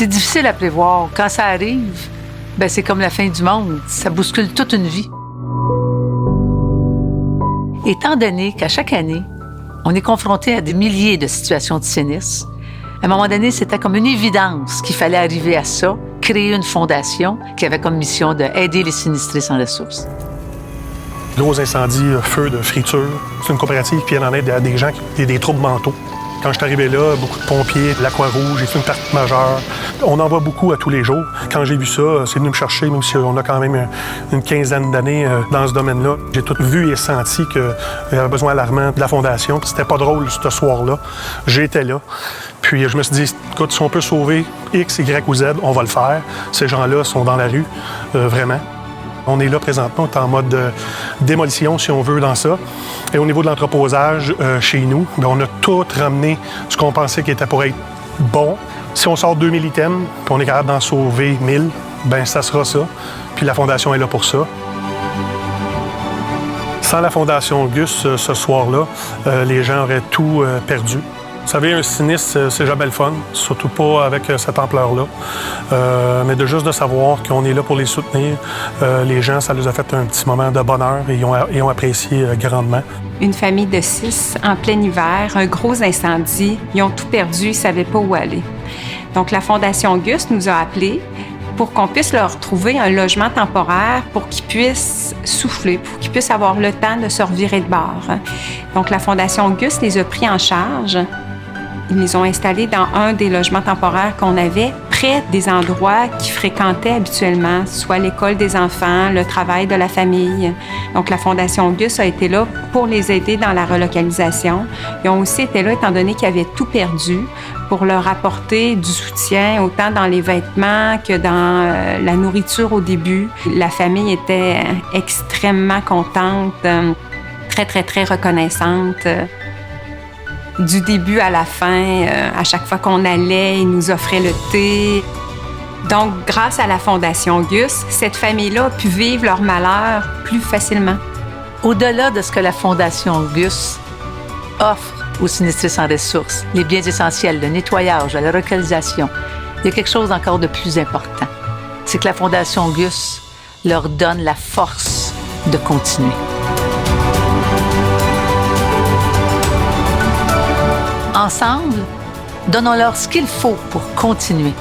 C'est difficile à prévoir. Quand ça arrive, c'est comme la fin du monde. Ça bouscule toute une vie. Étant donné qu'à chaque année, on est confronté à des milliers de situations de sinistre, à un moment donné, c'était comme une évidence qu'il fallait arriver à ça, créer une fondation qui avait comme mission d'aider les sinistrés sans ressources. Gros incendies, feux de friture. C'est une coopérative qui vient en aide à des gens qui ont des troubles mentaux. Quand je suis arrivé là, beaucoup de pompiers, de la Croix-Rouge, j'ai fait une partie majeure. On en voit beaucoup à tous les jours. Quand j'ai vu ça, c'est venu me chercher, même si on a quand même une quinzaine d'années dans ce domaine-là. J'ai tout vu et senti qu'il y avait besoin alarmant de la Fondation. Puis c'était pas drôle ce soir-là. J'étais là. Puis je me suis dit, écoute, si on peut sauver X, Y ou Z, on va le faire. Ces gens-là sont dans la rue, vraiment. On est là présentement, on est en mode démolition, si on veut, dans ça. Et au niveau de l'entreposage, chez nous, on a tout ramené ce qu'on pensait qui était pour être bon. Si on sort 2000 items, puis on est capable d'en sauver 1000, ça sera ça. Puis la Fondation est là pour ça. Sans la Fondation Gus, ce soir-là, les gens auraient tout perdu. Vous savez, un sinistre, c'est jamais le fun, surtout pas avec cette ampleur-là. Mais juste de savoir qu'on est là pour les soutenir, les gens, ça les a fait un petit moment de bonheur et ils ont apprécié grandement. Une famille de 6, en plein hiver, un gros incendie, ils ont tout perdu, ils ne savaient pas où aller. Donc, la Fondation Gus nous a appelés pour qu'on puisse leur trouver un logement temporaire pour qu'ils puissent souffler, pour qu'ils puissent avoir le temps de se revirer de bord. Donc, la Fondation Gus les a pris en charge. Ils les ont installés dans un des logements temporaires qu'on avait près des endroits qu'ils fréquentaient habituellement, soit l'école des enfants, le travail de la famille. Donc, la Fondation Gus a été là pour les aider dans la relocalisation. Ils ont aussi été là, étant donné qu'ils avaient tout perdu, pour leur apporter du soutien, autant dans les vêtements que dans la nourriture au début. La famille était extrêmement contente, très, très, très reconnaissante. Du début à la fin, à chaque fois qu'on allait, ils nous offraient le thé. Donc, grâce à la Fondation Gus, cette famille-là a pu vivre leur malheur plus facilement. Au-delà de ce que la Fondation Gus offre aux sinistrés sans ressources, les biens essentiels, le nettoyage, la relocalisation, il y a quelque chose encore de plus important. C'est que la Fondation Gus leur donne la force de continuer. Ensemble, donnons-leur ce qu'il faut pour continuer.